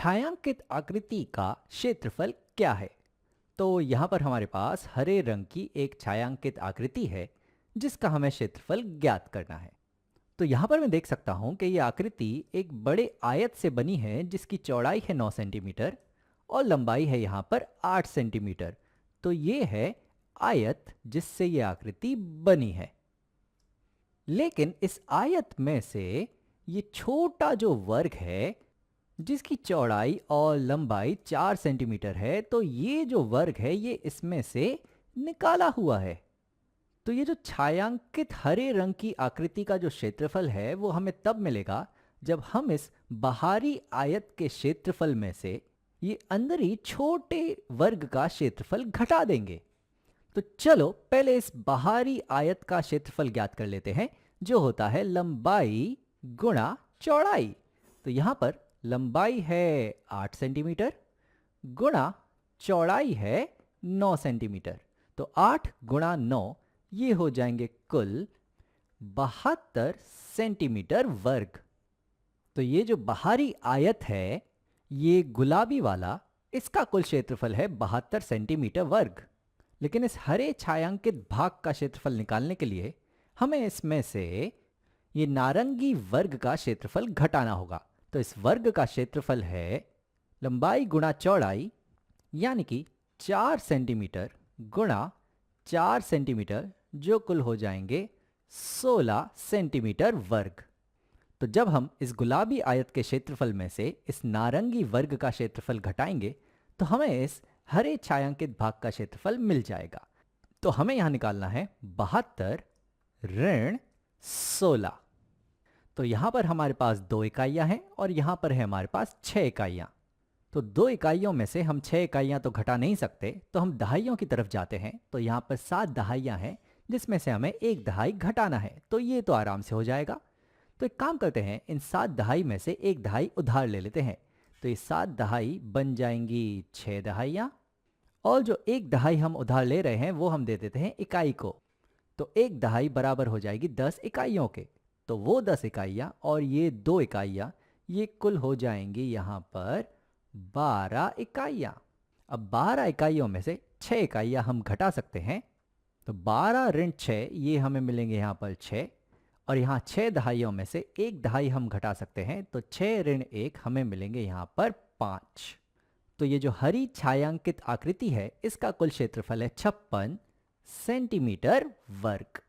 छायांकित आकृति का क्षेत्रफल क्या है? तो यहाँ पर हमारे पास हरे रंग की एक छायांकित आकृति है जिसका हमें क्षेत्रफल ज्ञात करना है। तो यहाँ पर मैं देख सकता हूँ कि ये आकृति एक बड़े आयत से बनी है जिसकी चौड़ाई है 9 सेंटीमीटर और लंबाई है यहाँ पर 8 सेंटीमीटर। तो ये है आयत जिससे ये आकृति बनी है। लेकिन इस आयत में से ये छोटा जो वर्ग है जिसकी चौड़ाई और लंबाई 4 सेंटीमीटर है, तो ये जो वर्ग है ये इसमें से निकाला हुआ है। तो ये जो छायांकित हरे रंग की आकृति का जो क्षेत्रफल है वो हमें तब मिलेगा जब हम इस बाहरी आयत के क्षेत्रफल में से ये अंदरी छोटे वर्ग का क्षेत्रफल घटा देंगे। तो चलो पहले इस बाहरी आयत का क्षेत्रफल ज्ञात कर लेते हैं, जो होता है लंबाई गुणा चौड़ाई। तो यहाँ पर लंबाई है 8 सेंटीमीटर गुणा चौड़ाई है 9 सेंटीमीटर। तो 8 गुणा 9 ये हो जाएंगे कुल 72 सेंटीमीटर वर्ग। तो ये जो बाहरी आयत है ये गुलाबी वाला, इसका कुल क्षेत्रफल है 72 सेंटीमीटर वर्ग। लेकिन इस हरे छायांकित भाग का क्षेत्रफल निकालने के लिए हमें इसमें से ये नारंगी वर्ग का क्षेत्रफल घटाना होगा। तो इस वर्ग का क्षेत्रफल है लंबाई गुणा चौड़ाई, यानी कि 4 सेंटीमीटर गुणा 4 सेंटीमीटर, जो कुल हो जाएंगे 16 सेंटीमीटर वर्ग। तो जब हम इस गुलाबी आयत के क्षेत्रफल में से इस नारंगी वर्ग का क्षेत्रफल घटाएंगे तो हमें इस हरे छायांकित भाग का क्षेत्रफल मिल जाएगा। तो हमें यहां निकालना है 72 ऋण 16। तो यहां पर हमारे पास 2 इकाइयां हैं और यहां पर है हमारे पास 6 इकाइयां। तो 2 इकाइयों में से हम 6 इकाइयां तो घटा नहीं सकते, तो हम दहाइयों की तरफ जाते हैं। तो यहां पर 7 दहाइयां हैं जिसमें से हमें 1 दहाई घटाना है। तो ये तो आराम से हो जाएगा। तो एक काम करते हैं, इन 7 दहाई में से 1 दहाई उधार ले लेते हैं। तो ये 7 दहाई बन जाएंगी 6 दहाइयां, और जो 1 दहाई हम उधार ले रहे हैं वो हम दे देते हैं इकाई को। तो 1 दहाई बराबर हो जाएगी 10 इकाइयों के। तो वो 10 इकाइयां और ये 2 इकाइयां, ये कुल हो जाएंगी यहाँ पर 12 इकाइयां। अब 12 इकाइयों में से 6 इकाइयां हम घटा सकते हैं। तो 12 ऋण 6 ये हमें मिलेंगे यहाँ पर 6, और यहाँ 6 दहाइयों में से 1 दहाई हम घटा सकते हैं। तो 6 ऋण 1 हमें मिलेंगे यहाँ पर 5। तो ये जो हरी छायांकित आकृति है इसका कुल क्षेत्रफल है 56 सेंटीमीटर वर्ग।